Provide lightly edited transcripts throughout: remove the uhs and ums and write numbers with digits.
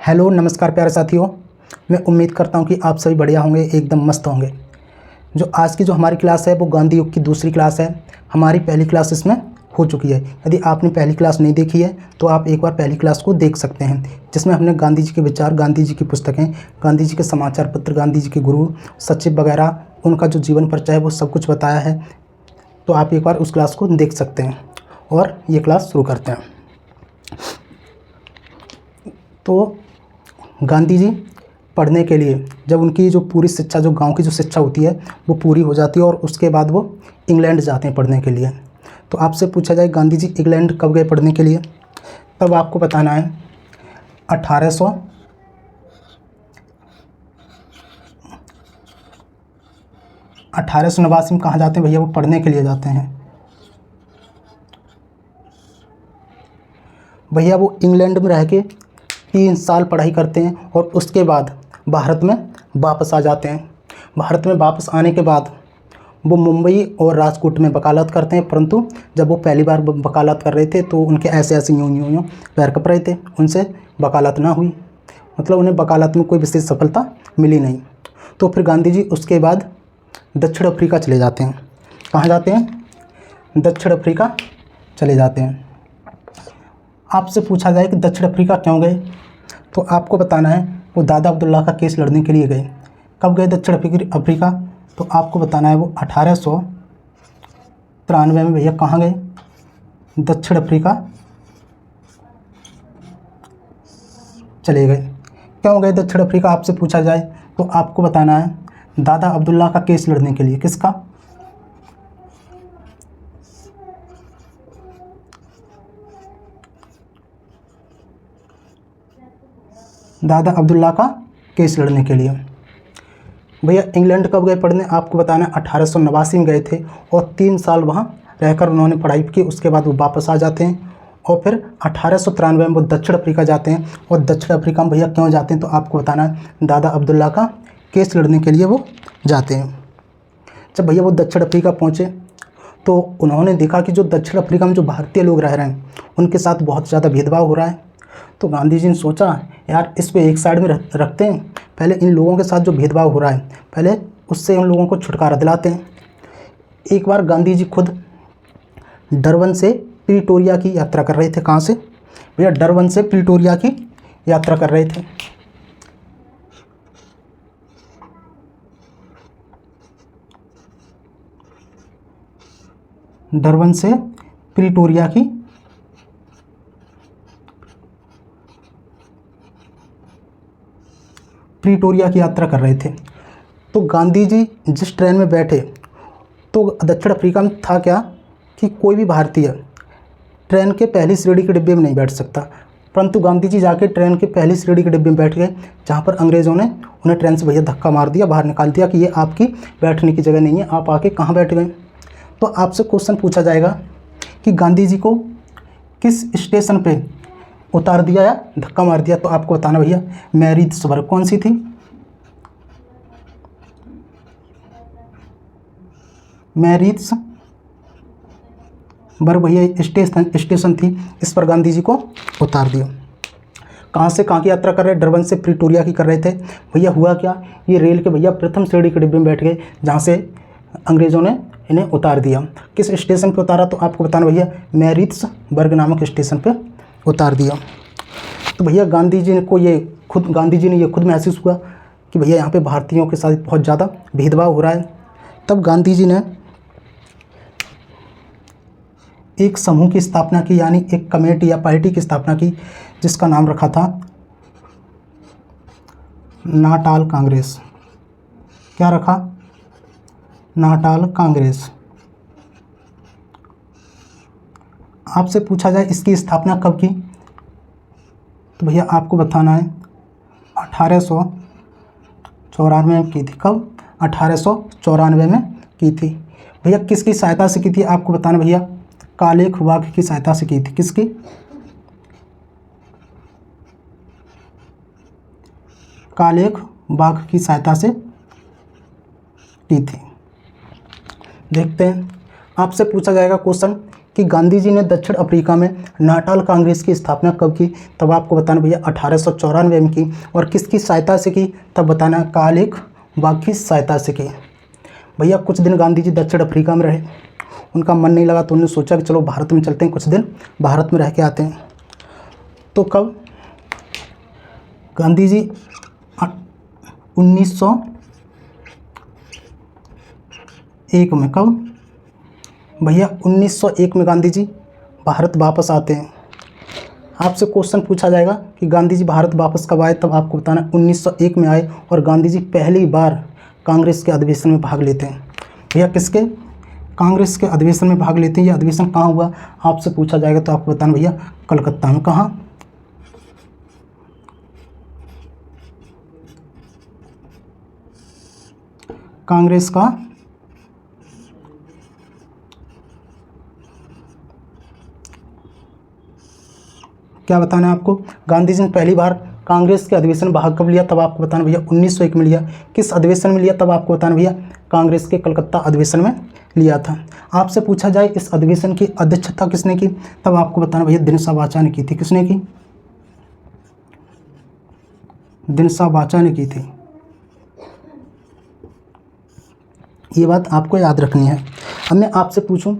Hello नमस्कार प्यारे साथियों, मैं उम्मीद करता हूं कि आप सभी बढ़िया होंगे, एकदम मस्त होंगे। जो आज की हमारी क्लास है वो गांधी युग की दूसरी क्लास है। हमारी पहली क्लास इसमें हो चुकी है। यदि आपने पहली क्लास नहीं देखी है तो आप एक बार पहली क्लास को देख सकते हैं, जिसमें हमने गांधी जी के विचार, गांधी जी की पुस्तकें, गांधी जी के समाचार पत्र, गांधी जी के गुरु सचिव वगैरह, उनका जो जीवन परिचय है वो सब कुछ बताया है। तो आप एक बार उस क्लास को देख सकते हैं और ये क्लास शुरू करते हैं। तो गांधी जी पढ़ने के लिए जब उनकी जो पूरी शिक्षा, जो गांव की जो शिक्षा होती है वो पूरी हो जाती है और उसके बाद वो इंग्लैंड जाते हैं पढ़ने के लिए। तो आपसे पूछा जाए गांधी जी इंग्लैंड कब गए पढ़ने के लिए, तब आपको बताना है 1889 में कहाँ जाते हैं भैया, वो पढ़ने के लिए जाते हैं भैया। वो इंग्लैंड में रह के 3 साल पढ़ाई करते हैं और उसके बाद भारत में वापस आ जाते हैं। भारत में वापस आने के बाद वो मुंबई और राजकोट में वकालत करते हैं, परंतु जब वो पहली बार वकालत कर रहे थे तो उनके ऐसे यूं पैर कप रहे थे, उनसे वकालत ना हुई, मतलब उन्हें वकालत में कोई विशेष सफलता मिली नहीं। तो फिर गांधी जी उसके बाद दक्षिण अफ्रीका चले जाते हैं। कहाँ जाते हैं? दक्षिण अफ्रीका चले जाते हैं। आपसे पूछा जाए कि दक्षिण अफ्रीका क्यों गए, तो आपको बताना है वो दादा अब्दुल्ला का केस लड़ने के लिए गए। कब गए दक्षिण अफ्रीका? तो आपको बताना है वो 1893 में भैया कहाँ गए? दक्षिण अफ्रीका चले गए। क्यों गए दक्षिण अफ्रीका आपसे पूछा जाए तो आपको बताना है दादा अब्दुल्ला का केस लड़ने के लिए। किसका? दादा अब्दुल्ला का केस लड़ने के लिए। भैया इंग्लैंड कब गए पढ़ने? आपको बताना है 1889 में गए थे और 3 साल वहाँ रहकर उन्होंने पढ़ाई की। उसके बाद वो वापस आ जाते हैं और फिर 1893 में वो दक्षिण अफ्रीका जाते हैं। और दक्षिण अफ्रीका में भैया क्यों जाते हैं तो आपको बताना है दादा अब्दुल्ला का केस लड़ने के लिए वो जाते हैं। जब भैया वो दक्षिण अफ्रीका पहुँचे तो उन्होंने देखा कि जो दक्षिण अफ्रीका में जो भारतीय लोग रह रहे हैं उनके साथ बहुत ज़्यादा भेदभाव हो रहा है। तो गांधी जी ने सोचा यार इस पे एक साइड में रखते हैं, पहले इन लोगों के साथ जो भेदभाव हो रहा है पहले उससे उन लोगों को छुटकारा दिलाते हैं। एक बार गांधी जी खुद डरबन से प्रिटोरिया की यात्रा कर रहे थे। कहाँ से भैया? डरबन से प्रिटोरिया की यात्रा कर रहे थे। डरबन से प्रिटोरिया की यात्रा कर रहे थे। तो गांधी जी जिस ट्रेन में बैठे तो दक्षिण अफ्रीका में था क्या कि कोई भी भारतीय ट्रेन के पहली श्रेणी के डिब्बे में नहीं बैठ सकता, परंतु गांधी जी जाके ट्रेन के पहली श्रेणी के डिब्बे में बैठ गए, जहाँ पर अंग्रेज़ों ने उन्हें ट्रेन से भैया धक्का मार दिया, बाहर निकाल दिया कि ये आपकी बैठने की जगह नहीं है, आप आके कहाँ बैठ गए। तो आपसे क्वेश्चन पूछा जाएगा कि गांधी जी को किस स्टेशन पे उतार दिया या धक्का मार दिया, तो आपको बताना भैया मैरीत्सबर्ग। कौन सी थी? मैरीत्सबर्ग भैया स्टेशन थी, इस पर गांधी जी को उतार दिया। कहाँ से कहाँ की यात्रा कर रहे? डरबन से प्रिटोरिया की कर रहे थे। भैया हुआ क्या, ये रेल के भैया प्रथम श्रेणी के डिब्बे में बैठ गए, जहाँ से अंग्रेज़ों ने इन्हें उतार दिया। किस स्टेशन पे उतारा? तो आपको बताना भैया मैरीत्सबर्ग नामक स्टेशन पे उतार दिया। तो भैया गांधी जी ने ये खुद महसूस हुआ कि भैया यहाँ पे भारतीयों के साथ बहुत ज़्यादा भेदभाव हो रहा है। तब गांधी जी ने एक समूह की स्थापना की, यानी एक कमेटी या पार्टी की स्थापना की, जिसका नाम रखा था नाटाल कांग्रेस। क्या रखा? Natal Congress. आपसे पूछा जाए इसकी स्थापना कब की, तो भैया आपको बताना है 1894 में की थी। कब? 1894 में की थी। भैया किसकी सहायता से की थी? आपको बताना भैया कालेखवाग की सहायता से की थी। किसकी? कालेखवाग की सहायता से की थी। देखते हैं आपसे पूछा जाएगा क्वेश्चन कि गांधी जी ने दक्षिण अफ्रीका में नाटाल कांग्रेस की स्थापना कब की, तब आपको बताना भैया 1894 में की। और किसकी सहायता से की, तब बताना कालिक बाग की सहायता से की। भैया कुछ दिन गांधी जी दक्षिण अफ्रीका में रहे, उनका मन नहीं लगा तो उन्होंने सोचा कि चलो भारत में चलते हैं, कुछ दिन भारत में रह के आते हैं। तो कब गांधी जी 1901 में, कब भैया 1901 में गांधी जी भारत वापस आते हैं। आपसे क्वेश्चन पूछा जाएगा कि गांधी जी भारत वापस कब आए, तब आपको बताना 1901 में आए। और गांधी जी पहली बार कांग्रेस के अधिवेशन में भाग लेते हैं। भैया किसके, कांग्रेस के अधिवेशन में भाग लेते हैं। यह अधिवेशन कहाँ हुआ आपसे पूछा जाएगा, तो आपको बताना भैया कलकत्ता में। कहाँ, कांग्रेस का क्या बताना है आपको, गांधी जी ने पहली बार कांग्रेस के अधिवेशन में भाग कब लिया, तब आपको बताना भैया 1901 में लिया। किस अधिवेशन में लिया, तब आपको बताना भैया कांग्रेस के कलकत्ता अधिवेशन में लिया था। आपसे पूछा जाए इस अधिवेशन की अध्यक्षता किसने की, तब आपको बताना भैया दिनसा वाचा ने की थी। किसने की, दिनसा वाचा ने की थी। ये बात आपको याद रखनी है। अब मैं आपसे पूछूं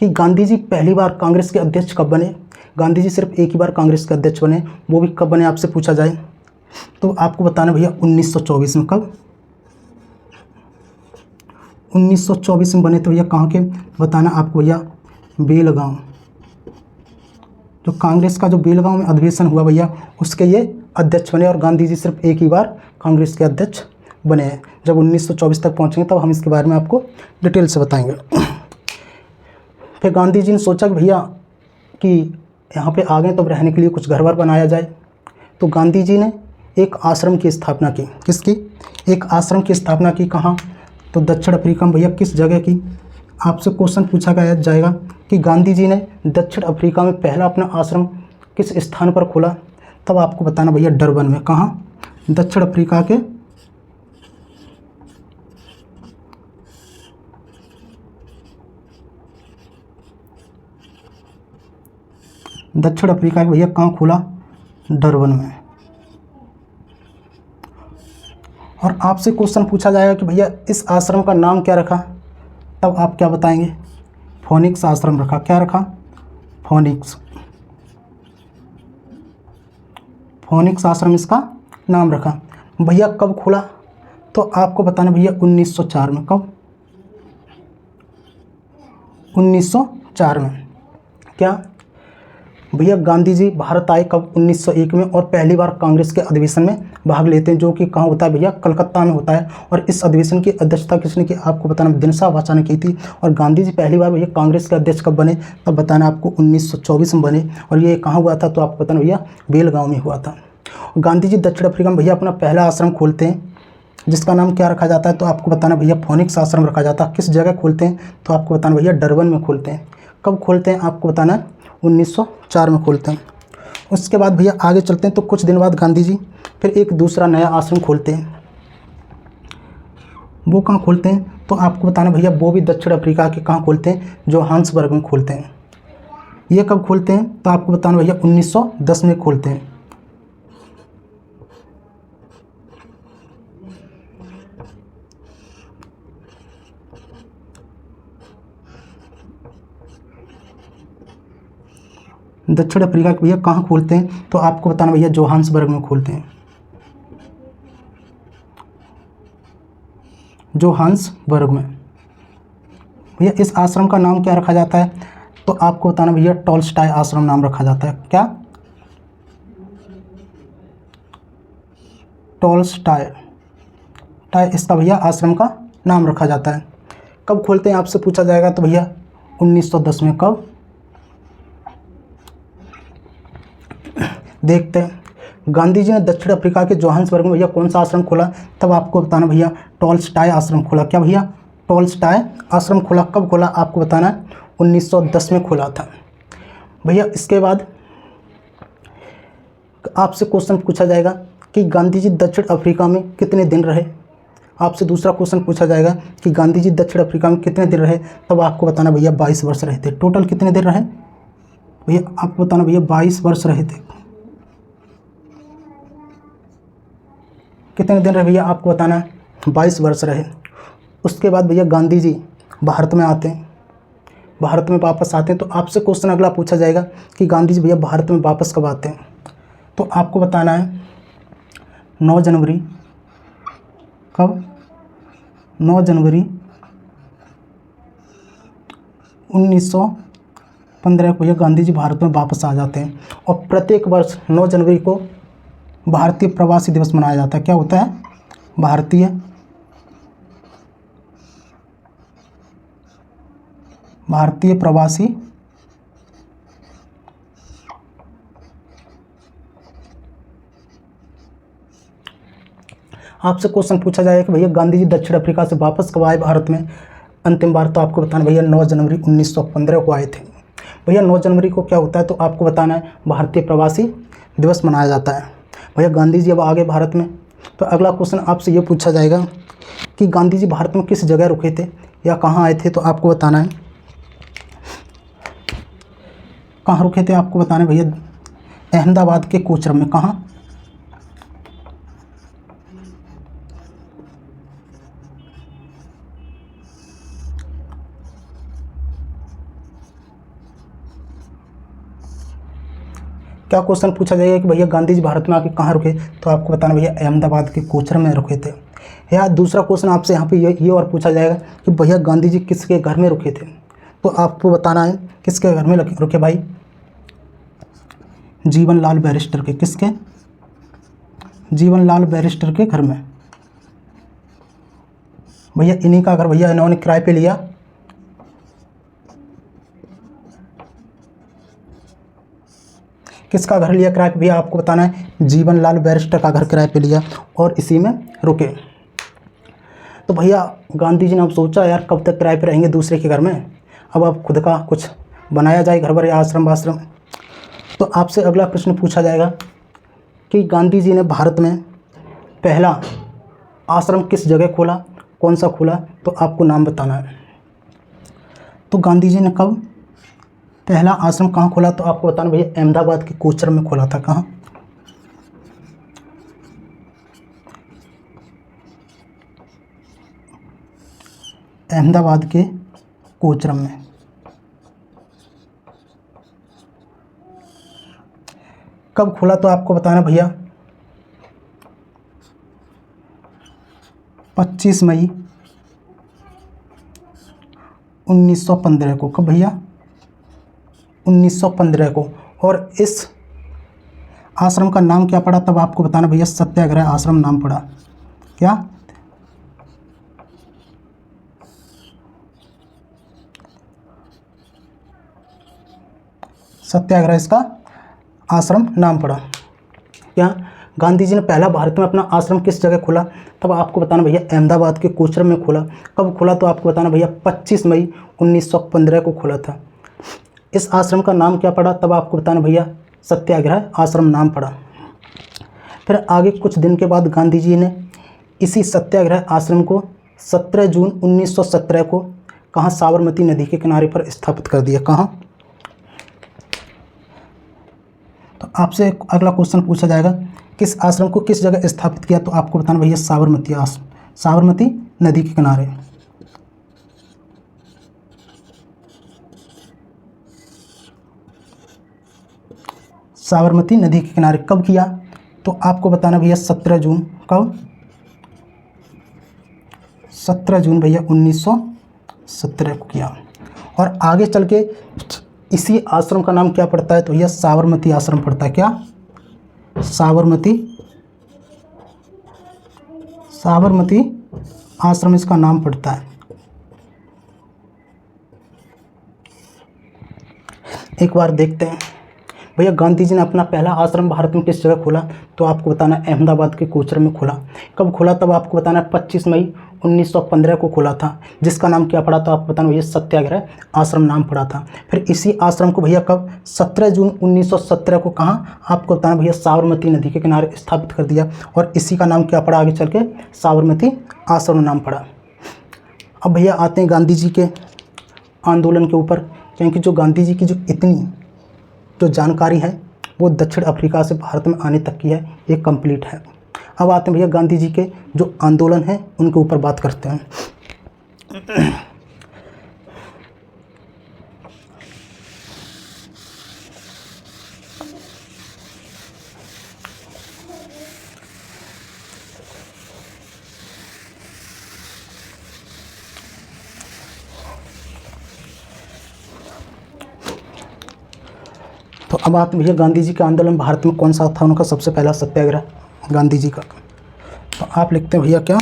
कि गांधी जी पहली बार कांग्रेस के अध्यक्ष कब बने। गांधी जी सिर्फ एक ही बार कांग्रेस के अध्यक्ष बने, वो भी कब बने आपसे पूछा जाए, तो आपको बताना भैया 1924 में। कब, 1924 में बने। तो भैया कहाँ के बताना आपको भैया, बेलगांव। जो कांग्रेस का जो बेलगांव में अधिवेशन हुआ भैया, उसके ये अध्यक्ष बने। और गांधी जी सिर्फ एक ही बार कांग्रेस के अध्यक्ष बने हैं। जब 1924 तक पहुँचेंगे तब हम इसके बारे में आपको डिटेल से बताएंगे। फिर गांधी जी ने सोचा कि भैया कि यहाँ पे आ गए तो रहने के लिए कुछ घर वर बनाया जाए। तो गांधी जी ने एक आश्रम की स्थापना की। किसकी, एक आश्रम की स्थापना की। कहाँ, तो दक्षिण अफ्रीका में। भैया किस जगह की, आपसे क्वेश्चन पूछा गया जाएगा कि गांधी जी ने दक्षिण अफ्रीका में पहला अपना आश्रम किस स्थान पर खोला, तब आपको बताना भैया डरबन में। कहाँ, दक्षिण अफ्रीका के दक्षिण अफ्रीका के भैया कहाँ खोला, डरबन में। और आपसे क्वेश्चन पूछा जाएगा कि भैया इस आश्रम का नाम क्या रखा, तब आप क्या बताएंगे, फोनिक्स आश्रम रखा। क्या रखा, फोनिक्स, फोनिक्स आश्रम इसका नाम रखा। भैया कब खोला, तो आपको बताना भैया 1904 में। कब, 1904 में। क्या भैया गांधी जी भारत आए कब, 1901 में। और पहली बार कांग्रेस के अधिवेशन में भाग लेते हैं, जो कि कहाँ होता है भैया, कलकत्ता में होता है। और इस अधिवेशन की अध्यक्षता किसने की, आपको बताना दिनसा वाचा ने की थी। और गांधी जी पहली बार भैया कांग्रेस के अध्यक्ष कब बने, तब बताना आपको 1924 में बने। और ये कहाँ हुआ था, तो आपको बताना भैया बेलगांव में हुआ था। गांधी जी दक्षिण अफ्रीका में भैया अपना पहला आश्रम खोलते हैं, जिसका नाम क्या रखा जाता है, तो आपको बताना भैया फोनिक्स आश्रम रखा जाता है। किस जगह खोलते हैं, तो आपको बताना भैया डरबन में खोलते हैं। कब खोलते हैं, आपको बताना 1904 में खोलते हैं। उसके बाद भैया आगे चलते हैं। तो कुछ दिन बाद गांधी जी फिर एक दूसरा नया आश्रम खोलते हैं। वो कहाँ खोलते हैं, तो आपको बताना भैया वो भी दक्षिण अफ्रीका के कहाँ खोलते हैं, जोहान्सबर्ग में खोलते हैं। ये कब खोलते हैं, तो आपको बताना भैया 1910 में खोलते हैं। दक्षिण अफ्रीका के भैया कहाँ खोलते हैं, तो आपको बताना भैया जोहान्सबर्ग में खोलते हैं। जोहान्सबर्ग में। भैया इस आश्रम का नाम क्या रखा जाता है, तो आपको बताना भैया टॉलस्टॉय आश्रम नाम रखा जाता है। क्या, टॉलस्टॉय इसका भैया आश्रम का नाम रखा जाता है। कब खोलते हैं आपसे पूछा जाएगा, तो भैया 1910 में। कब, देखते हैं। गांधी जी ने दक्षिण अफ्रीका के जोहान्सबर्ग में भैया कौन सा आश्रम खोला, तब आपको बताना भैया टॉलस्टॉय आश्रम खोला। क्या भैया, टॉलस्टॉय आश्रम खोला। कब खोला, आपको बताना है 1910 में खोला था। भैया इसके बाद आपसे क्वेश्चन पूछा जाएगा कि गांधी जी दक्षिण अफ्रीका में कितने दिन रहे, आपसे दूसरा क्वेश्चन पूछा जाएगा कि गांधी जी दक्षिण अफ्रीका में कितने दिन रहे, तब आपको बताना भैया 22 वर्ष रहे थे। टोटल कितने दिन रहे भैया, आपको बताना भैया 22 वर्ष रहे थे। कितने दिन रहे भैया, आपको बताना है 22 वर्ष रहे। उसके बाद भैया गांधी जी भारत में आते हैं, भारत में वापस आते हैं, तो आपसे क्वेश्चन अगला पूछा जाएगा कि गांधी जी भैया भारत में वापस कब आते हैं। तो आपको बताना है 9 जनवरी, कब, 9 जनवरी 1915 को भैया गांधी जी भारत में वापस आ जाते हैं। और प्रत्येक वर्ष 9 जनवरी को भारतीय प्रवासी दिवस मनाया जाता है। क्या होता है, भारतीय प्रवासी आपसे क्वेश्चन पूछा जाएगा कि भैया गांधी जी दक्षिण अफ्रीका से वापस कब आए भारत में अंतिम बार, तो आपको बताना भैया 9 जनवरी 1915 को आए थे। भैया 9 जनवरी को क्या होता है, तो आपको बताना है भारतीय प्रवासी दिवस मनाया जाता है। भैया गांधी जी अब आ गए भारत में, तो अगला क्वेश्चन आपसे ये पूछा जाएगा कि गांधी जी भारत में किस जगह रुके थे या कहाँ आए थे, तो आपको बताना है कहाँ रुके थे। आपको बताना है भैया अहमदाबाद के कोचरब में। कहाँ, क्या क्वेश्चन पूछा जाएगा कि भैया गांधी जी भारत में आके कहाँ रुके, तो आपको बताना भैया अहमदाबाद के कोचरब में रुके थे। या दूसरा क्वेश्चन आपसे यहाँ पे ये और पूछा जाएगा कि भैया गांधी जी किसके घर में रुके थे, तो आपको बताना है किसके घर में रुके भाई, जीवनलाल बैरिस्टर के। किसके, जीवनलाल बैरिस्टर के घर में। भैया इन्हीं का घर भैया इन्होंने किराए पे लिया। किसका घर लिया किराए पे भैया, आपको बताना है जीवनलाल बैरिस्टर का घर किराए पे लिया और इसी में रुके। तो भैया गांधी जी ने अब सोचा यार कब तक किराए पे रहेंगे दूसरे के घर में, अब खुद का कुछ बनाया जाए घर भर या आश्रम वाश्रम। तो आपसे अगला प्रश्न पूछा जाएगा कि गांधी जी ने भारत में पहला आश्रम किस जगह खोला, कौन सा खोला, तो आपको नाम बताना है। तो गांधी जी ने कब पहला आश्रम कहाँ खोला, तो आपको बताना भैया अहमदाबाद के कोचरब में खोला था। कहाँ, अहमदाबाद के कोचरब में। कब खोला, तो आपको बताना भैया 25 मई 1915 को। कब भैया, 1915 को। और इस आश्रम का नाम क्या पड़ा, तब आपको बताना भैया सत्याग्रह आश्रम नाम पड़ा। क्या, सत्याग्रह इसका आश्रम नाम पड़ा। क्या, गांधी जी ने पहला भारत में अपना आश्रम किस जगह खोला, तब आपको बताना भैया अहमदाबाद के कोचरब में खोला। कब खोला, तो आपको बताना भैया 25 मई 1915 को खोला था। इस आश्रम का नाम क्या पड़ा, तब आपको बताना भैया सत्याग्रह आश्रम नाम पड़ा। फिर आगे कुछ दिन के बाद गांधी जी ने इसी सत्याग्रह आश्रम को 17 जून 1917 को कहाँ, साबरमती नदी के किनारे पर स्थापित कर दिया। कहाँ, तो आपसे अगला क्वेश्चन पूछा जाएगा किस आश्रम को किस जगह स्थापित किया, तो आपको बताना भैया साबरमती आश्रम, साबरमती नदी के किनारे। साबरमती नदी के किनारे कब किया, तो आपको बताना भैया 17 जून। कब, 17 जून भैया 1917 को किया। और आगे चल के इसी आश्रम का नाम क्या पड़ता है, तो भैया साबरमती आश्रम पड़ता है। क्या, साबरमती आश्रम इसका नाम पड़ता है। एक बार देखते हैं भैया गांधी जी ने अपना पहला आश्रम भारत में किस जगह खोला? तो आपको बताना है अहमदाबाद के कोचर में खोला। कब खोला? तब आपको बताना है 25 मई 1915 को खोला था, जिसका नाम क्या पड़ा? तो आपको बताना भैया सत्याग्रह आश्रम नाम पड़ा था। फिर इसी आश्रम को भैया कब? 17 जून 1917 को कहाँ? आपको बताना भैया साबरमती नदी के किनारे स्थापित कर दिया, और इसी का नाम क्या पड़ा आगे चल के? साबरमती आश्रम नाम पड़ा। अब भैया आते हैं गांधी जी के आंदोलन के ऊपर, क्योंकि जो गांधी जी की जो इतनी जो जानकारी है वो दक्षिण अफ्रीका से भारत में आने तक की है, ये कंप्लीट है। अब आते हैं भैया गांधी जी के जो आंदोलन हैं उनके ऊपर बात करते हैं। तो अब आते हैं भैया गांधी जी के आंदोलन भारत में कौन सा था उनका सबसे पहला सत्याग्रह गांधी जी का? तो आप लिखते हैं भैया क्या?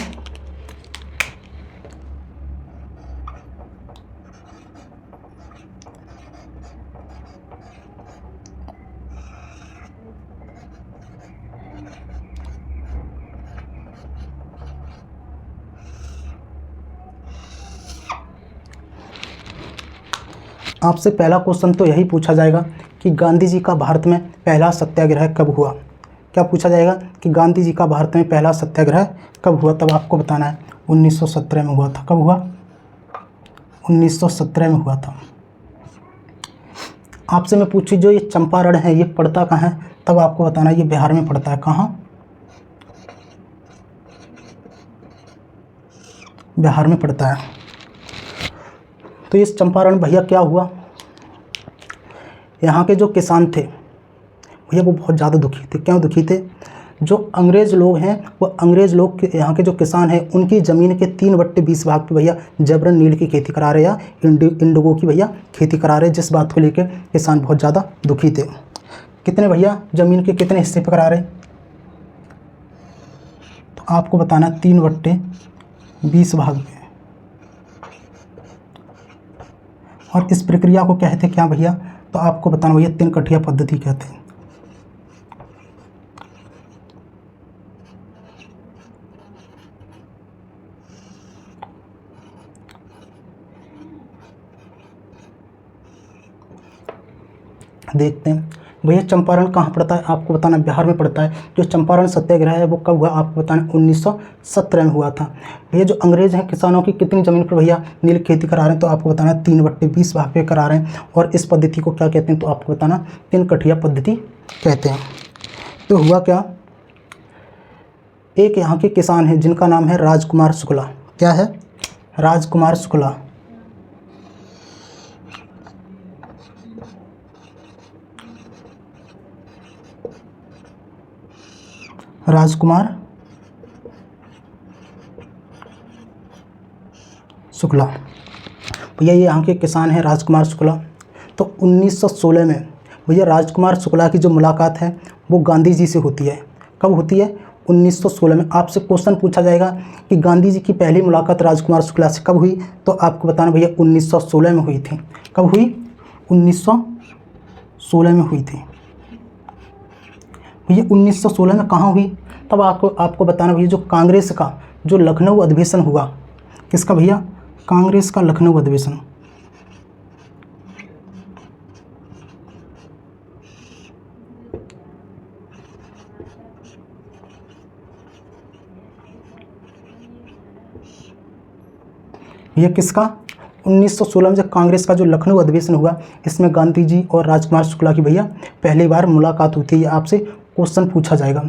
आपसे पहला क्वेश्चन तो यही पूछा जाएगा कि गांधी जी का भारत में पहला सत्याग्रह कब हुआ? क्या पूछा जाएगा कि गांधी जी का भारत में पहला सत्याग्रह कब हुआ? तब आपको बताना है 1917 में हुआ था। कब हुआ? 1917 में हुआ था। आपसे मैं पूछी जो ये चंपारण है ये पड़ता कहाँ है? तब आपको बताना है ये बिहार में पड़ता है। कहाँ? बिहार में पड़ता है। तो इस चंपारण भैया क्या हुआ? यहाँ के जो किसान थे भैया वो बहुत ज़्यादा दुखी थे। क्यों दुखी थे? जो अंग्रेज़ लोग हैं वो अंग्रेज़ लोग के यहाँ के जो किसान हैं उनकी ज़मीन के 3/20 भाग पे भैया जबरन नील की खेती करा रहे या इंडिगो की भैया खेती करा रहे, जिस बात को लेकर किसान बहुत ज़्यादा दुखी थे। कितने भैया ज़मीन के कितने हिस्से पे करा रहे? तो आपको बताना 3/20 भाग में। और इस प्रक्रिया को कहते क्या भैया? तो आपको बताना भैया 3 कठिया पद्धति कहते हैं। देखते हैं भैया चंपारण कहाँ पड़ता है? आपको बताना बिहार में पड़ता है। जो चंपारण सत्याग्रह है वो कब हुआ? आपको बताना 1917 में हुआ था। भैया जो अंग्रेज़ हैं किसानों की कितनी ज़मीन पर भैया नील खेती करा रहे हैं? तो आपको बताना 3/20 भाग पे करा रहे हैं। और इस पद्धति को क्या कहते हैं? तो आपको बताना 3 कठिया पद्धति कहते हैं। तो हुआ क्या? एक यहाँ के किसान हैं जिनका नाम है राजकुमार शुक्ला। क्या है? राजकुमार शुक्ला। राजकुमार शुक्ला भैया ये यहाँ के किसान हैं राजकुमार शुक्ला। तो 1916 में भैया राजकुमार शुक्ला की जो मुलाकात है वो गांधी जी से होती है। कब होती है? 1916 में। आपसे क्वेश्चन पूछा जाएगा कि गांधी जी की पहली मुलाकात राजकुमार शुक्ला से कब हुई? तो आपको बताना भैया 1916 में हुई थी। कब हुई? 1916 में हुई थी। भैया 1916 में कहाँ हुई? तब आपको बताना भैया जो कांग्रेस का जो लखनऊ अधिवेशन हुआ। किसका भैया? कांग्रेस का लखनऊ अधिवेशन। भैया किसका? 1916 में जब कांग्रेस का जो लखनऊ अधिवेशन हुआ इसमें गांधी जी और राजकुमार शुक्ला की भैया पहली बार मुलाकात हुई थी। ये आपसे क्वेश्चन पूछा जाएगा।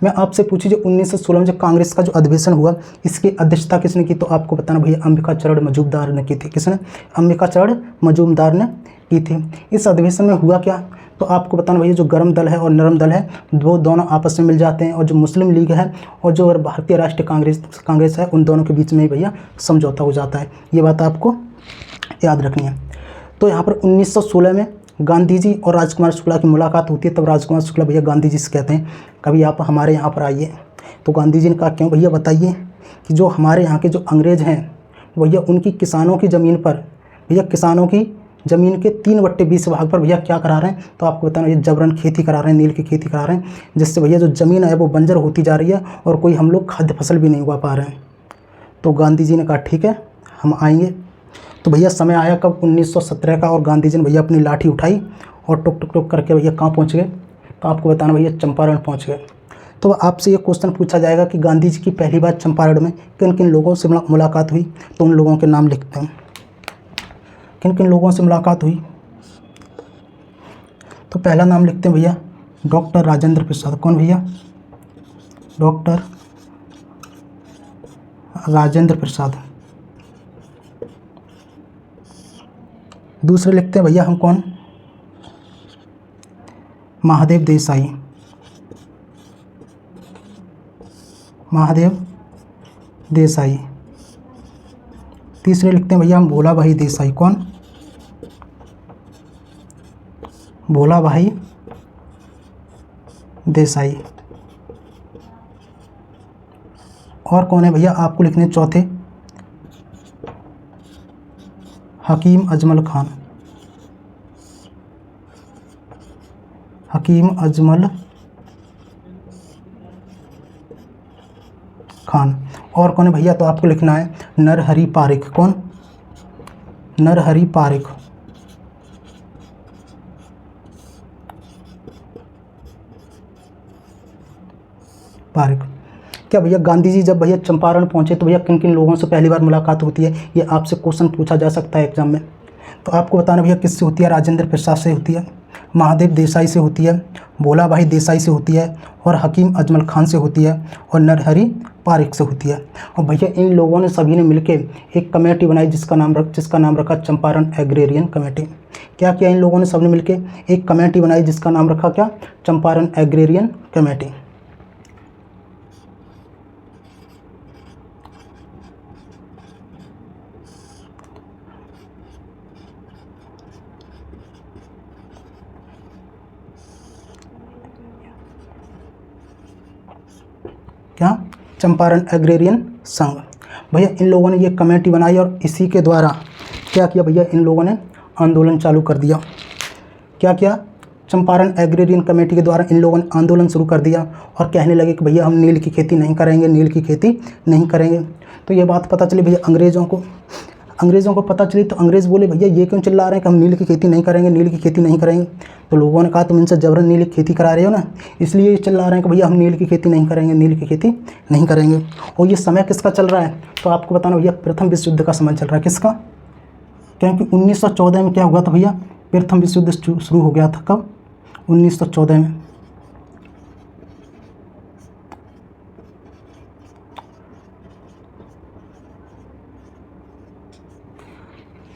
मैं आपसे पूछी जो 1916 में जब कांग्रेस का जो अधिवेशन हुआ इसकी अध्यक्षता किसने की? तो आपको बताना भैया अंबिका चरण मजूमदार ने की थी। किसने? अंबिका चरण मजूमदार ने की थी। इस अधिवेशन में हुआ क्या? तो आपको बताना भैया जो गर्म दल है और नरम दल है वो दोनों आपस में मिल जाते हैं, और जो मुस्लिम लीग है और जो भारतीय राष्ट्रीय कांग्रेस है उन दोनों के बीच में ही भैया समझौता हो जाता है। ये बात आपको याद रखनी है। तो यहाँ पर 1916 में गांधी जी और राजकुमार शुक्ला की मुलाकात होती है। तब राजकुमार शुक्ला भैया गांधी जी से कहते हैं कभी आप हमारे यहाँ पर आइए। तो गांधी जी ने कहा क्यों भैया बताइए? कि जो हमारे यहाँ के जो अंग्रेज़ हैं भैया उनकी किसानों की ज़मीन पर भैया किसानों की ज़मीन के 3/20 भाग पर भैया क्या करा रहे हैं, तो आपको बताना ये जबरन खेती करा रहे हैं, नील की खेती करा रहे हैं, जिससे भैया जो ज़मीन है वो बंजर होती जा रही है और कोई हम लोग खाद्य फसल भी नहीं उगा पा रहे हैं। तो गांधी जी ने कहा ठीक है हम आएंगे। तो भैया समय आया कब, 1917 का, और गांधी जी ने भैया अपनी लाठी उठाई और टुक टुक टुक करके भैया कहाँ पहुँच गए, तो आपको बताना भैया चंपारण पहुँच गए। तो आपसे ये क्वेश्चन पूछा जाएगा कि गांधी जी की पहली बार चंपारण में किन किन लोगों से मुलाकात हुई, तो उन लोगों के नाम लिखते हैं। किन किन लोगों से मुलाकात हुई, तो पहला नाम लिखते हैं भैया डॉक्टर राजेंद्र प्रसाद। कौन भैया, डॉक्टर राजेंद्र प्रसाद। दूसरे लिखते हैं भैया हम कौन, महादेव देसाई। महादेव देसाई। तीसरे लिखते हैं भैया हम भोला भाई देसाई। कौन, भोला भाई देसाई। और कौन है भैया, आपको लिखने चौथे, हकीम अजमल खान। हकीम अजमल खान। और कौन है भैया, तो आपको लिखना है नरहरि पारिख। कौन, नरहरि पारिख। पारिख। क्या भैया गांधी जी जब भैया चंपारण पहुंचे तो भैया किन किन लोगों से पहली बार मुलाकात होती है, ये आपसे क्वेश्चन पूछा जा सकता है एग्जाम में। तो आपको बताना भैया किससे होती है, राजेंद्र प्रसाद से होती है, महादेव देसाई से होती है, भोला भाई देसाई से होती है, और हकीम अजमल खान से होती है, और नरहरि पारिख से होती है। और भैया इन लोगों ने सभी ने मिलकर एक कमेटी बनाई जिसका नाम रखा चंपारण एग्रेरियन कमेटी। क्या किया इन लोगों ने सबने मिलकर, एक कमेटी बनाई जिसका नाम रखा क्या, चंपारण एग्रेरियन कमेटी। क्या, चंपारण एग्रेरियन संघ। भैया इन लोगों ने ये कमेटी बनाई और इसी के द्वारा क्या किया भैया, इन लोगों ने आंदोलन चालू कर दिया। क्या किया, चंपारण एग्रेरियन कमेटी के द्वारा इन लोगों ने आंदोलन शुरू कर दिया और कहने लगे कि भैया हम नील की खेती नहीं करेंगे, नील की खेती नहीं करेंगे। तो ये बात पता चली भैया अंग्रेज़ों को पता चली, तो अंग्रेज़ बोले भैया ये क्यों चिल्ला रहे हैं कि हम नील की खेती नहीं करेंगे, नील की खेती नहीं करेंगे। तो लोगों ने कहा तुम इनसे जबरन नील की खेती करा रहे हो ना, इसलिए ये चिल्ला रहे हैं कि भैया हम नील की खेती नहीं करेंगे, नील की खेती नहीं करेंगे। और ये समय किसका चल रहा है, तो आपको बताना भैया प्रथम विश्व युद्ध का समय चल रहा है। किसका, क्योंकि 1914 में क्या हुआ था भैया, प्रथम विश्व युद्ध शुरू हो गया था। कब, 1914 में।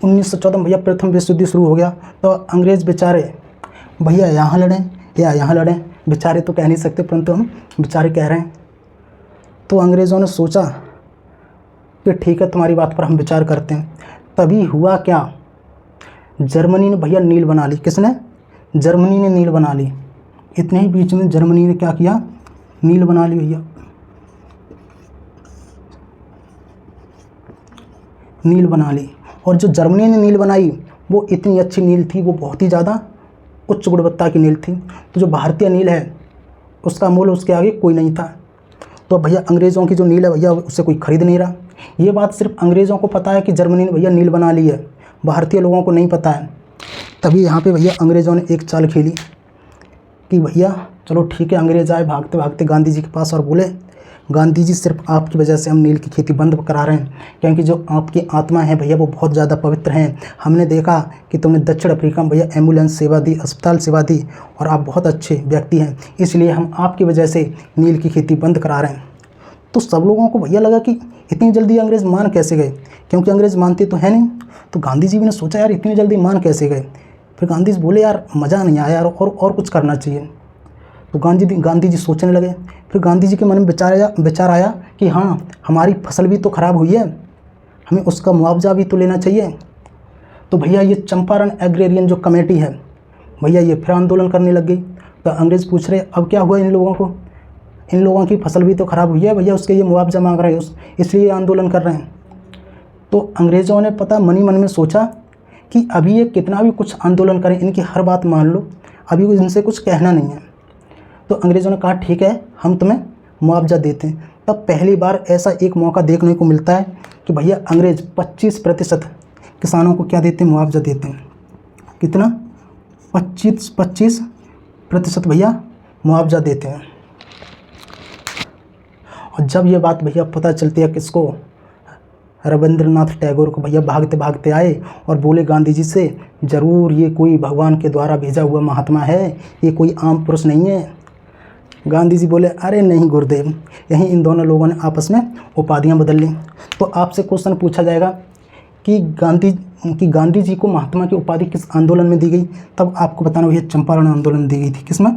1914 में भैया प्रथम विश्व युद्ध शुरू हो गया। तो अंग्रेज़ बेचारे भैया यहाँ लड़ें या यहाँ लड़ें, बेचारे तो कह नहीं सकते परंतु हम बेचारे कह रहे हैं। तो अंग्रेज़ों ने सोचा कि ठीक है तुम्हारी बात पर हम विचार करते हैं। तभी हुआ क्या, जर्मनी ने भैया नील बना ली। किसने, जर्मनी ने नील बना ली। इतने ही बीच में जर्मनी ने क्या किया, नील बना ली भैया, नील बना ली। और जो जर्मनी ने नील बनाई वो इतनी अच्छी नील थी, वो बहुत ही ज़्यादा उच्च गुणवत्ता की नील थी। तो जो भारतीय नील है उसका मूल्य उसके आगे कोई नहीं था। तो भैया अंग्रेज़ों की जो नील है भैया उससे कोई ख़रीद नहीं रहा। ये बात सिर्फ अंग्रेज़ों को पता है कि जर्मनी ने भैया नील बना ली है, भारतीय लोगों को नहीं पता है। तभी यहाँ पे भैया अंग्रेज़ों ने एक चाल खेली कि भैया चलो ठीक है, अंग्रेज़ आए भागते भागते गांधी जी के पास और बोले गांधी जी सिर्फ आपकी वजह से हम नील की खेती बंद करा रहे हैं, क्योंकि जो आपकी आत्मा है भैया वो बहुत ज़्यादा पवित्र हैं। हमने देखा कि तुमने दक्षिण अफ्रीका में भैया एम्बुलेंस सेवा दी, अस्पताल सेवा दी और आप बहुत अच्छे व्यक्ति हैं, इसलिए हम आपकी वजह से नील की खेती बंद करा रहे हैं। तो सब लोगों को भैया लगा कि इतनी जल्दी अंग्रेज़ मान कैसे गए, क्योंकि अंग्रेज़ मानते तो है नहीं। तो गांधी जी ने सोचा यार इतनी जल्दी मान कैसे गए। फिर गांधी जी बोले यार मज़ा नहीं आया यार, और कुछ करना चाहिए। तो गांधी जी सोचने लगे। फिर गांधी जी के मन में विचार आया कि हाँ हमारी फसल भी तो ख़राब हुई है, हमें उसका मुआवजा भी तो लेना चाहिए। तो भैया ये चंपारण एग्रेरियन जो कमेटी है भैया ये फिर आंदोलन करने लग गई। तो अंग्रेज़ पूछ रहे अब क्या हुआ इन लोगों को, इन लोगों की फसल भी तो ख़राब हुई है भैया, उसके ये मुआवजा मांग रहे हैं, इसलिए आंदोलन कर रहे हैं। तो अंग्रेज़ों ने पता मन ही मन में सोचा कि अभी ये कितना भी कुछ आंदोलन करें, इनकी हर बात मान लो, अभी इनसे कुछ कहना नहीं है। तो अंग्रेज़ों ने कहा ठीक है, हम तुम्हें मुआवजा देते हैं। तब पहली बार ऐसा एक मौका देखने को मिलता है कि भैया अंग्रेज़ 25% किसानों को क्या देते हैं, मुआवजा देते हैं। कितना? 25% भैया मुआवजा देते हैं। और जब ये बात भैया पता चलती है किसको, रविंद्रनाथ टैगोर को, भैया भागते भागते आए और बोले गांधी जी से, ज़रूर ये कोई भगवान के द्वारा भेजा हुआ महात्मा है, ये कोई आम पुरुष नहीं है। गांधी जी बोले, अरे नहीं गुरुदेव। यहीं इन दोनों लोगों ने आपस में उपाधियां बदल लीं। तो आपसे क्वेश्चन पूछा जाएगा कि गांधी जी को महात्मा की उपाधि किस आंदोलन में दी गई? तब आपको बताना भैया चंपारण आंदोलन में दी गई थी। किसमें?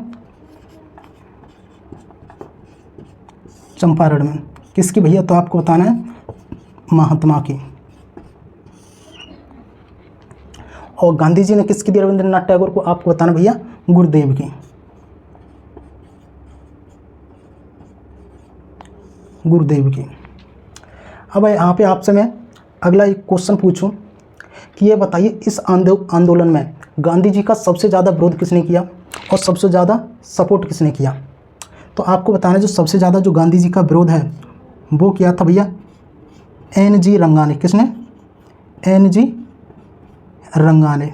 चंपारण में। किसकी भैया? तो आपको बताना है महात्मा की। और गांधी जी ने किसकी दी रविंद्रनाथ टैगोर को? आपको बताना भैया गुरुदेव की। गुरुदेव की। अब यहाँ पे आपसे मैं अगला एक क्वेश्चन पूछूं कि ये बताइए इस आंदोलन में गांधी जी का सबसे ज़्यादा विरोध किसने किया और सबसे ज़्यादा सपोर्ट किसने किया? तो आपको बताना जो सबसे ज़्यादा जो गांधी जी का विरोध है वो किया था भैया NG रंगा ने। किसने? NG रंगा ने।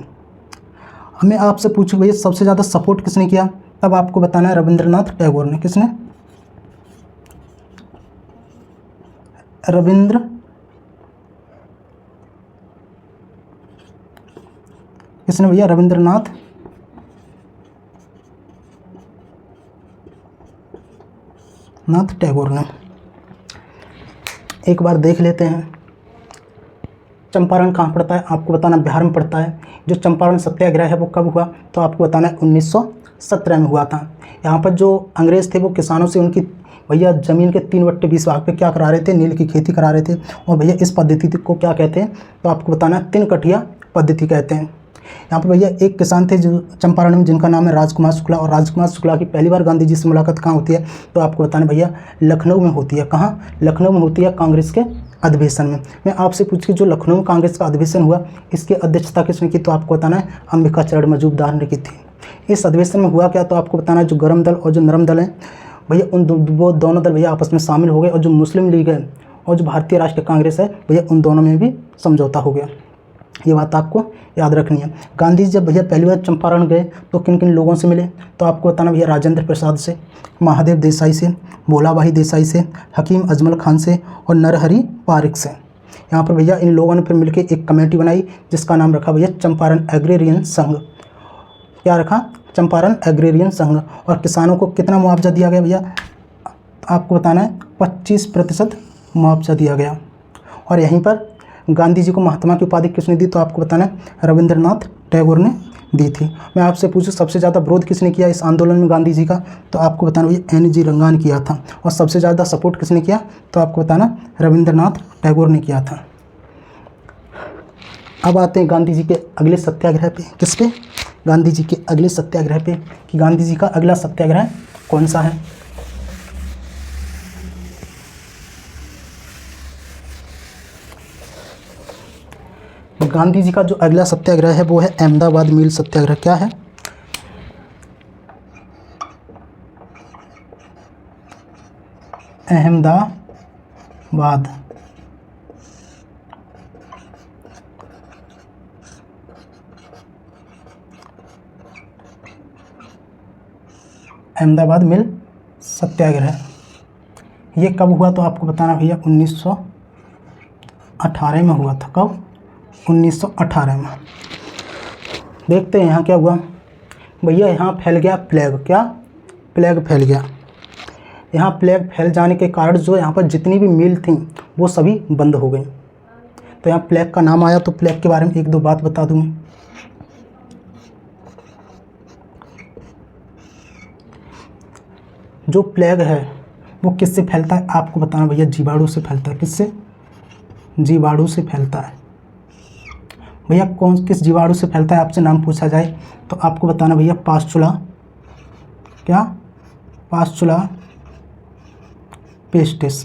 मैं आपसे पूछूं भैया सबसे ज़्यादा सपोर्ट किसने किया? तब आपको बताना है रविंद्रनाथ टैगोर ने। किसने? किसने भैया? रविंद्रनाथ टैगोर ने। एक बार देख लेते हैं चंपारण कहाँ पड़ता है। आपको बताना बिहार में पड़ता है। जो चंपारण सत्याग्रह है वो कब हुआ? तो आपको बताना है 1917 में हुआ था। यहाँ पर जो अंग्रेज़ थे वो किसानों से उनकी भैया ज़मीन के 3/20 भाग पे क्या करा रहे थे? नील की खेती करा रहे थे। और भैया इस पद्धति को क्या कहते हैं? तो आपको बताना है 3 कठिया पद्धति कहते हैं। यहाँ पर भैया एक किसान थे जो चंपारण में, जिनका नाम है राजकुमार शुक्ला। और राजकुमार शुक्ला की पहली बार गांधी जी से मुलाकात कहाँ होती है? तो आपको बताना भैया लखनऊ में होती है। कहाँ? लखनऊ में होती है, कांग्रेस के अधिवेशन में। मैं आपसे पूछ के जो लखनऊ में कांग्रेस का अधिवेशन हुआ इसकी अध्यक्षता किसने की? तो आपको बताना है अंबिका चरण मजूमदार ने की थी। इस अधिवेशन में हुआ क्या? तो आपको बताना है जो गर्म दल और जो नरम दल हैं भैया वो दोनों दल भैया आपस में शामिल हो गए। और जो मुस्लिम लीग है और जो भारतीय राष्ट्रीय कांग्रेस है भैया उन दोनों में भी समझौता हो गया। ये बात आपको याद रखनी है। गांधी जी जब भैया पहली बार चंपारण गए तो किन किन लोगों से मिले? तो आपको बताना भैया राजेंद्र प्रसाद से, महादेव देसाई से, भोलाभाई देसाई से, हकीम अजमल खान से और नरहरि पारिक से। यहाँ पर भैया इन लोगों ने फिर मिलकर एक कमेटी बनाई जिसका नाम रखा भैया चंपारण एग्रेरियन संघ। क्या रखा? चंपारण एग्रेरियन संघ। और किसानों को कितना मुआवजा दिया गया भैया? आपको बताना है 25% मुआवजा दिया गया। और यहीं पर गांधी जी को महात्मा की उपाधि किसने दी? तो आपको बताना है रविंद्रनाथ टैगोर ने दी थी। मैं आपसे पूछूं सबसे ज़्यादा विरोध किसने किया इस आंदोलन में गांधी जी का? तो आपको बताना भैया NG रंगा ने किया था। और सबसे ज़्यादा सपोर्ट किसने किया? तो आपको बताना रविंद्रनाथ टैगोर ने किया था। अब आते हैं गांधी जी के अगले सत्याग्रह पे। किस पे? गांधी जी के अगले सत्याग्रह पे कि गांधी जी का अगला सत्याग्रह कौन सा है। गांधी जी का जो अगला सत्याग्रह है वो है अहमदाबाद मिल सत्याग्रह। क्या है? अहमदाबाद। अहमदाबाद मिल सत्याग्रह ये कब हुआ? तो आपको बताना भैया 1918 में हुआ था। कब? 1918 में। देखते हैं यहाँ क्या हुआ भैया। यहाँ फैल गया प्लेग। क्या? प्लेग फैल गया। यहाँ प्लेग फैल जाने के कारण जो यहाँ पर जितनी भी मिल थी वो सभी बंद हो गई। तो यहाँ प्लेग का नाम आया। तो प्लेग के बारे में एक दो बात बता दूँ। जो प्लेग है वो किससे फैलता है? आपको बताना भैया जीवाणु से फैलता है। किससे? जीवाणु से फैलता है। भैया किस जीवाणु से फैलता है आपसे नाम पूछा जाए तो आपको बताना भैया पास्चुला। क्या? पास्चुला पेस्टिस।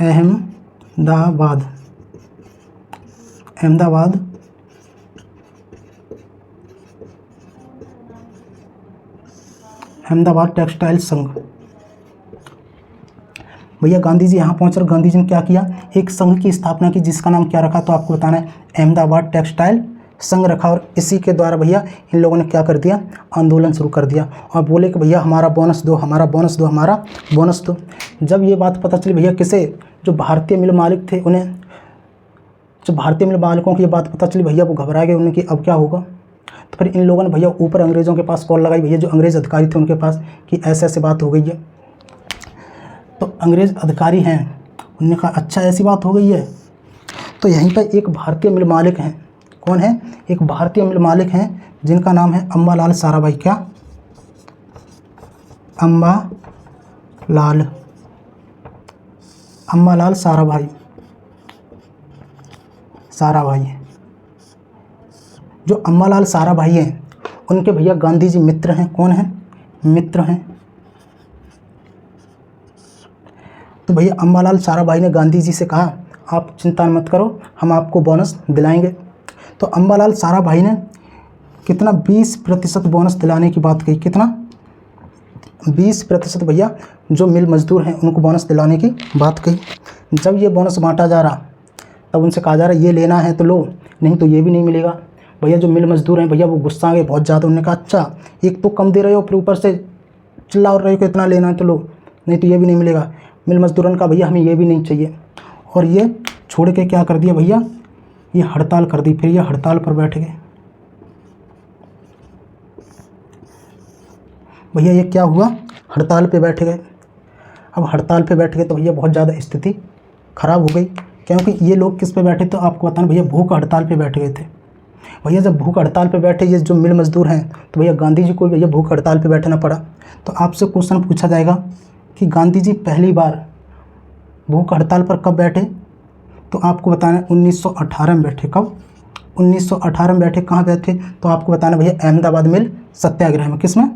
अहमदाबाद अहमदाबाद अहमदाबाद टेक्सटाइल संघ। भैया गांधी जी यहाँ पहुँच और गांधी जी ने क्या किया, एक संघ की स्थापना की जिसका नाम क्या रखा, तो आपको बताना है अहमदाबाद टेक्सटाइल संघ रखा। और इसी के द्वारा भैया इन लोगों ने क्या कर दिया, आंदोलन शुरू कर दिया और बोले कि भैया हमारा बोनस दो, हमारा बोनस दो, हमारा बोनस दो। जब ये बात पता चली भैया किसे, जो भारतीय मिल मालिक थे उन्हें, जो भारतीय मिल मालिकों की ये बात पता चली भैया वो घबरा गए, उन्हें कि अब क्या होगा। तो फिर इन लोगों ने भैया ऊपर अंग्रेज़ों के पास कॉल लगाई भैया, जो अंग्रेज़ अधिकारी थे उनके पास, कि ऐसे ऐसे बात हो गई है। तो अंग्रेज़ अधिकारी हैं, उन्होंने कहा अच्छा ऐसी बात हो गई है। तो यहीं पर एक भारतीय मिल मालिक हैं, कौन है, एक भारतीय मिल मालिक हैं जिनका नाम है अम्बालाल साराभाई। क्या, अम्बालाल साराभाई जो अम्बालाल साराभाई हैं उनके भैया गांधी जी मित्र हैं। कौन हैं, मित्र हैं। तो भैया अम्बालाल साराभाई ने गांधी जी से कहा आप चिंता मत करो, हम आपको बोनस दिलाएंगे। तो अम्बालाल साराभाई ने कितना, 20% बोनस दिलाने की बात कही। कितना, 20% भैया जो मिल मजदूर हैं उनको बोनस दिलाने की बात कही। जब ये बोनस बांटा जा रहा तब उनसे कहा जा रहा ये लेना है तो लो, नहीं तो ये भी नहीं मिलेगा। भैया जो मिल मजदूर हैं भैया वो गुस्सा आ गए बहुत ज़्यादा। उन्होंने कहा अच्छा एक तो कम दे रहे हो फिर ऊपर से चिल्ला रहे हो कि इतना लेना है तो लो, नहीं तो ये भी नहीं मिलेगा। मिल मजदूरों का भैया हमें ये भी नहीं चाहिए। और ये छोड़ के क्या कर दिया भैया, ये हड़ताल कर दी। फिर ये हड़ताल पर बैठ गए। भैया ये क्या हुआ, हड़ताल पे बैठ गए। अब हड़ताल पे बैठ गए तो भैया बहुत ज़्यादा स्थिति ख़राब हो गई, क्योंकि ये लोग किस पे बैठे, तो आपको बताना भैया भूख हड़ताल पे बैठ गए थे। भैया जब भूख हड़ताल पे बैठे ये जो मिल मजदूर हैं, तो भैया गांधी जी को भैया भूख हड़ताल पे बैठना पड़ा। तो आपसे क्वेश्चन पूछा जाएगा कि गांधी जी पहली बार भूख हड़ताल पर कब बैठे, तो आपको बताना है 1918 में बैठे। कब, 1918 में बैठे। कहाँ बैठे, तो आपको बताना भैया अहमदाबाद मिल सत्याग्रह में। किस में,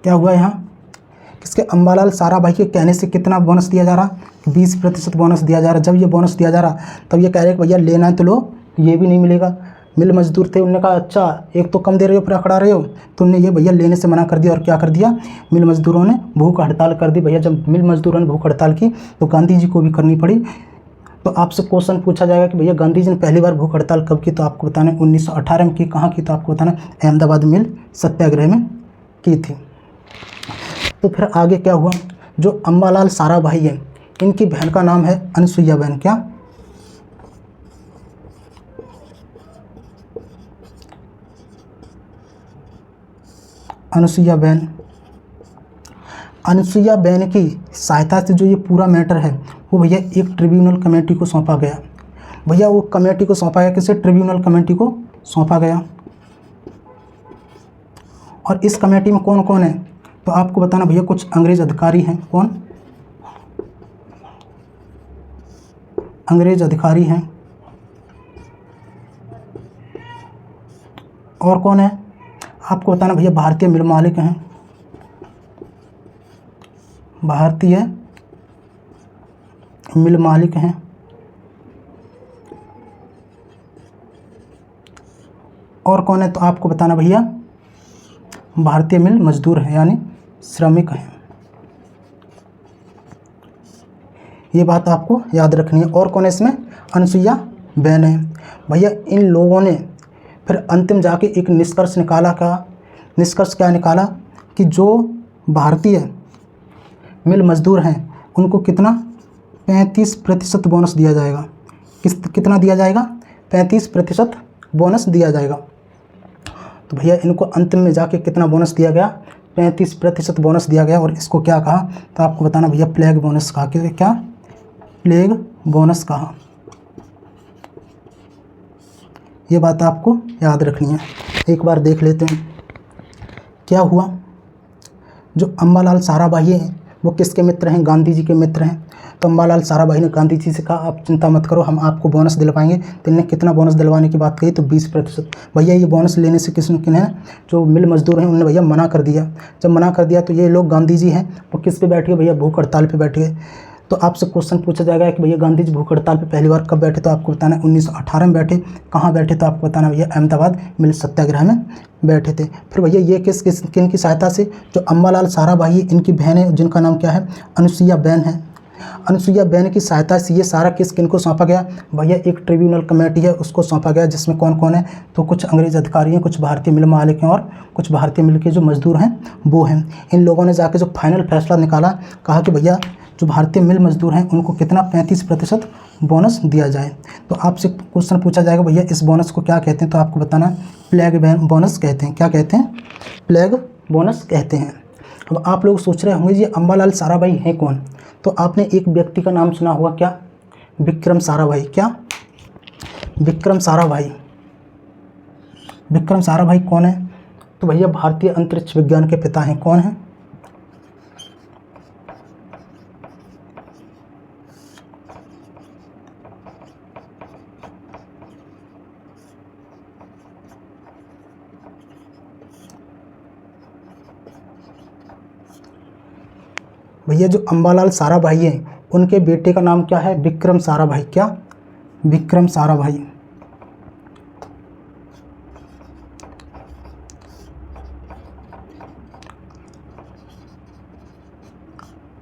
क्या हुआ यहाँ, किसके, अम्बालाल साराभाई के कहने से कितना बोनस दिया जा रहा, 20% बोनस दिया जा रहा। जब ये बोनस दिया जा रहा तब ये कह रहे कि भैया लेना है तो लो, ये भी नहीं मिलेगा। मिल मजदूर थे, उन्होंने कहा अच्छा एक तो कम दे रहे हो फिर अकड़ा रहे हो, तो उन्होंने ये भैया लेने से मना कर दिया। और क्या कर दिया, मिल मजदूरों ने भूख हड़ताल कर दी। भैया जब मिल मजदूरों ने भूख हड़ताल की तो गांधी जी को भी करनी पड़ी। तो आपसे क्वेश्चन पूछा जाएगा कि भैया गांधी जी ने पहली बार भूख हड़ताल कब की, तो आपको बताना है 1918 में की। कहाँ की, तो आपको बताना अहमदाबाद मिल सत्याग्रह में की थी। तो फिर आगे क्या हुआ, जो अम्बालाल साराभाई हैं इनकी बहन का नाम है अनसुईया बहन। क्या, अनसुईया बहन। अनसुईया बहन की सहायता से जो ये पूरा मैटर है वो भैया एक ट्रिब्यूनल कमेटी को सौंपा गया। भैया वो कमेटी को सौंपा गया, किसे, ट्रिब्यूनल कमेटी को सौंपा गया। और इस कमेटी में कौन कौन है, तो आपको बताना भैया कुछ अंग्रेज अधिकारी हैं। कौन, अंग्रेज अधिकारी हैं। और कौन है, आपको बताना भैया भारतीय मिल मालिक हैं, भारतीय मिल मालिक हैं। और कौन है, तो आपको बताना भैया भारतीय मिल मजदूर हैं यानी श्रमिक हैं। ये बात आपको याद रखनी है। और कौन है इसमें, अनसुईया बहन है। भैया इन लोगों ने फिर अंतिम जाके एक निष्कर्ष निकाला। का निष्कर्ष क्या निकाला कि जो भारतीय मिल मजदूर हैं उनको कितना, 35% बोनस दिया जाएगा। कितना दिया जाएगा, 35% बोनस दिया जाएगा। तो भैया इनको अंतिम में जाके कितना बोनस दिया गया, 35% बोनस दिया गया। और इसको क्या कहा, तो आपको बताना भैया प्लेग बोनस कहा। कि क्या, प्लेग बोनस कहा। ये बात आपको याद रखनी है। एक बार देख लेते हैं क्या हुआ। जो अम्बालाल साराभाई हैं वो किसके मित्र हैं? गांधी जी के मित्र हैं। तो अम्बालाल साराभाई ने गांधी जी से कहा आप चिंता मत करो, हम आपको बोनस दिलवाएंगे। तो इन्हें कितना बोनस दिलवाने की बात कही? तो 20%। भैया ये बोनस लेने से किन्हें, जो मिल मजदूर हैं, उन्होंने भैया मना कर दिया। जब मना कर दिया तो ये लोग गांधी जी हैं वो किस पे बैठ गए भैया? भूख हड़ताल पे बैठ गए। तो आपसे क्वेश्चन पूछा जाएगा कि भैया गांधी जी भूख हड़ताल पे पहली बार कब बैठे? तो आपको बताना है 1918 में बैठे। कहाँ बैठे? तो आपको बताना भैया अहमदाबाद मिल सत्याग्रह में बैठे थे। फिर भैया ये किन की सहायता से? जो अम्बालाल साराभाई, इनकी बहन है जिनका नाम क्या है? अनुसुईया बेन है। अनुसुईया बेन की सहायता से ये सारा केस किनको सौंपा गया? भैया एक ट्रिब्यूनल कमेटी है उसको सौंपा गया, जिसमें कौन कौन है? तो कुछ अंग्रेज अधिकारी हैं, कुछ भारतीय मिल मालिक हैं और कुछ भारतीय मिल के जो मजदूर हैं वो हैं। इन लोगों ने जाके जो फाइनल फैसला निकाला, कहा कि भैया जो भारतीय मिल मजदूर हैं उनको कितना 35% बोनस दिया जाए। तो आपसे क्वेश्चन पूछा जाएगा भैया इस बोनस को क्या कहते हैं? तो आपको बताना प्लेग बोनस कहते हैं। क्या कहते हैं? प्लेग बोनस कहते हैं। अब आप लोग सोच रहे होंगे ये अम्बालाल साराभाई हैं कौन? तो आपने एक व्यक्ति का नाम सुना होगा, क्या? विक्रम साराभाई। क्या? विक्रम साराभाई। विक्रम साराभाई कौन है? तो भैया भारतीय अंतरिक्ष विज्ञान के पिता हैं। कौन है? भैया जो अम्बालाल साराभाई हैं उनके बेटे का नाम क्या है? विक्रम साराभाई। क्या? विक्रम साराभाई।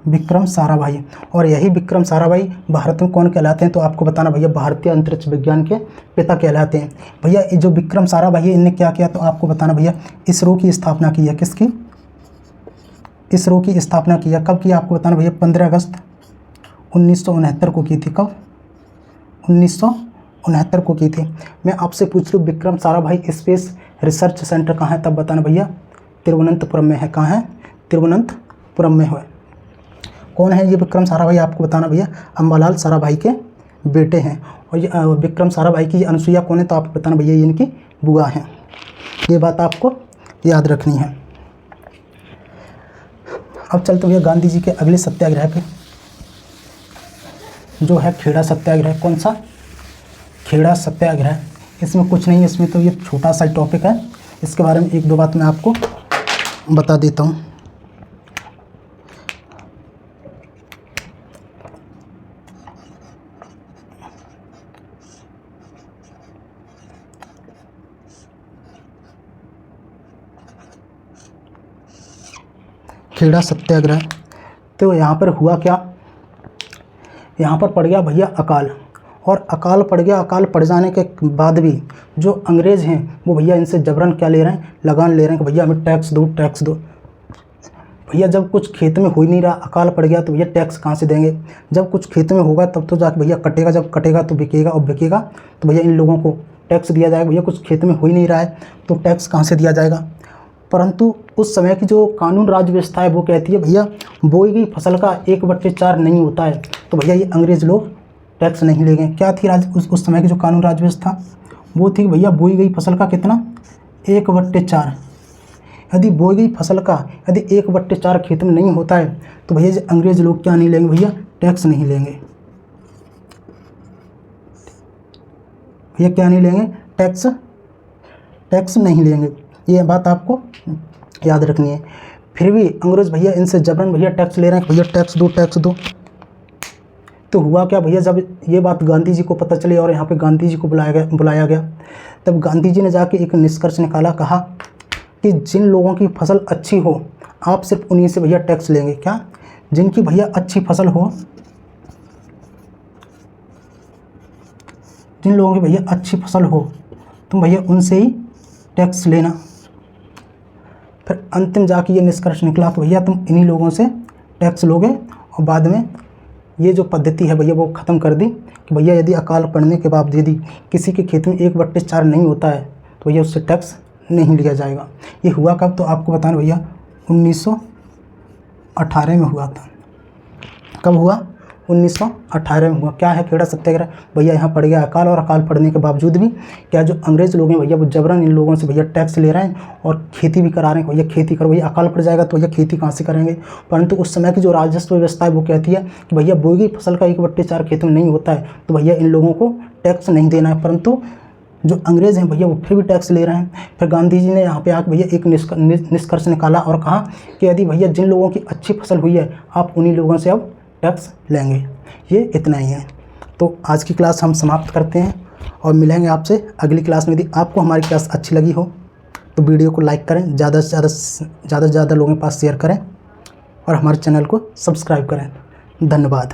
विक्रम साराभाई। और यही विक्रम साराभाई भारत में कौन कहलाते हैं? तो आपको बताना भैया भारतीय अंतरिक्ष विज्ञान के पिता कहलाते हैं। भैया जो विक्रम साराभाई है इनने क्या किया? तो आपको बताना भैया इसरो की स्थापना की है। किसकी? इसरो की स्थापना किया। कब किया? आपको बताना भैया 15 अगस्त 1969 को की थी। कब? 1969 को की थी। मैं आपसे पूछ लूँ Vikram Sarabhai space research centre कहाँ है? तब बताना भैया तिरुवनंतपुरम में है। कहाँ है? तिरुवनंतपुरम में है। कौन है ये विक्रम साराभाई? आपको बताना भैया अम्बालाल साराभाई के बेटे हैं। और ये विक्रम साराभाई की अनुसुईया कौन है? तो आपको बताना भैया ये इनकी बुआ हैं। ये बात आपको याद रखनी है। अब चलते भैया गांधी जी के अगले सत्याग्रह पे, जो है खेड़ा सत्याग्रह। कौन सा? खेड़ा सत्याग्रह। इसमें कुछ नहीं है, इसमें तो ये छोटा सा टॉपिक है, इसके बारे में एक दो बात मैं आपको बता देता हूँ। खेड़ा सत्याग्रह। तो यहाँ पर हुआ क्या? यहाँ पर पड़ गया भैया अकाल, और अकाल पड़ गया। अकाल पड़ जाने के बाद भी जो अंग्रेज़ हैं वो भैया इनसे जबरन क्या ले रहे हैं? लगान ले रहे हैं कि भैया हमें टैक्स दो, टैक्स दो। भैया जब कुछ खेत में हो ही नहीं रहा, अकाल पड़ गया, तो भैया टैक्स कहाँ से देंगे? जब कुछ खेत में होगा तब तो जाके भैया कटेगा, जब कटेगा तो बिकेगा, और बिकेगा तो भैया इन लोगों को टैक्स दिया जाएगा। भैया कुछ खेत में हो ही नहीं रहा है तो टैक्स कहाँ से दिया जाएगा? परंतु उस समय की जो कानून राज्य व्यवस्था है वो कहती है भैया बोई गई फसल का 1/4 नहीं होता है, तो भैया ये अंग्रेज़ लोग टैक्स नहीं लेंगे। क्या थी उस समय की जो कानून राज्य व्यवस्था? वो थी भैया बोई गई फसल का कितना? 1/4। यदि बोई गई फसल का यदि 1/4 खेत में नहीं होता है तो भैया अंग्रेज़ लोग क्या नहीं लेंगे? भैया टैक्स नहीं लेंगे। भैया क्या नहीं लेंगे? टैक्स नहीं लेंगे। ये बात आपको याद रखनी है। फिर भी अंग्रेज़ भैया इनसे जबरन भैया टैक्स ले रहे हैं, भैया टैक्स दो, टैक्स दो। तो हुआ क्या भैया, जब ये बात गांधी जी को पता चली और यहाँ पे गांधी जी को बुलाया गया, तब गांधी जी ने जाके एक निष्कर्ष निकाला। कहा कि जिन लोगों की फसल अच्छी हो आप सिर्फ उन्हीं से भैया टैक्स लेंगे। क्या? जिनकी भैया अच्छी फसल हो, जिन लोगों की भैया अच्छी फसल हो तुम भैया उनसे ही टैक्स लेना। फिर अंतिम जाके ये निष्कर्ष निकला तो भैया तुम इन्हीं लोगों से टैक्स लोगे। और बाद में ये जो पद्धति है भैया वो ख़त्म कर दी कि भैया यदि अकाल पड़ने के बाद यदि किसी के खेत में 1/4 नहीं होता है तो भैया उससे टैक्स नहीं लिया जाएगा। ये हुआ कब? तो आपको बताना भैया 1918 में हुआ था। कब हुआ? 1918 में हुआ। क्या है खेड़ा सत्याग्रह? भैया यहाँ पड़ गया अकाल, और अकाल पड़ने के बावजूद भी क्या जो अंग्रेज़ लोग हैं भैया वो जबरन इन लोगों से भैया टैक्स ले रहे हैं और खेती भी करा रहे हैं। भैया खेती करो, भैया अकाल पड़ जाएगा तो भैया खेती कहाँ से करेंगे? परंतु उस समय की जो राजस्व व्यवस्था है वो कहती है कि भैया बोई गई फसल का 1/4 खेत में नहीं होता है, तो भैया इन लोगों को टैक्स नहीं देना है। परंतु जो अंग्रेज़ हैं भैया वो फिर भी टैक्स ले रहे हैं। फिर गांधी जी ने यहाँ पे आके भैया एक निष्कर्ष निकाला और कहा कि यदि भैया जिन लोगों की अच्छी फसल हुई है आप उन्हीं लोगों से अब टैक्स लेंगे। ये इतना ही है। तो आज की क्लास हम समाप्त करते हैं और मिलेंगे आपसे अगली क्लास में। यदि आपको हमारी क्लास अच्छी लगी हो तो वीडियो को लाइक करें, ज़्यादा से ज़्यादा लोगों के पास शेयर करें और हमारे चैनल को सब्सक्राइब करें। धन्यवाद।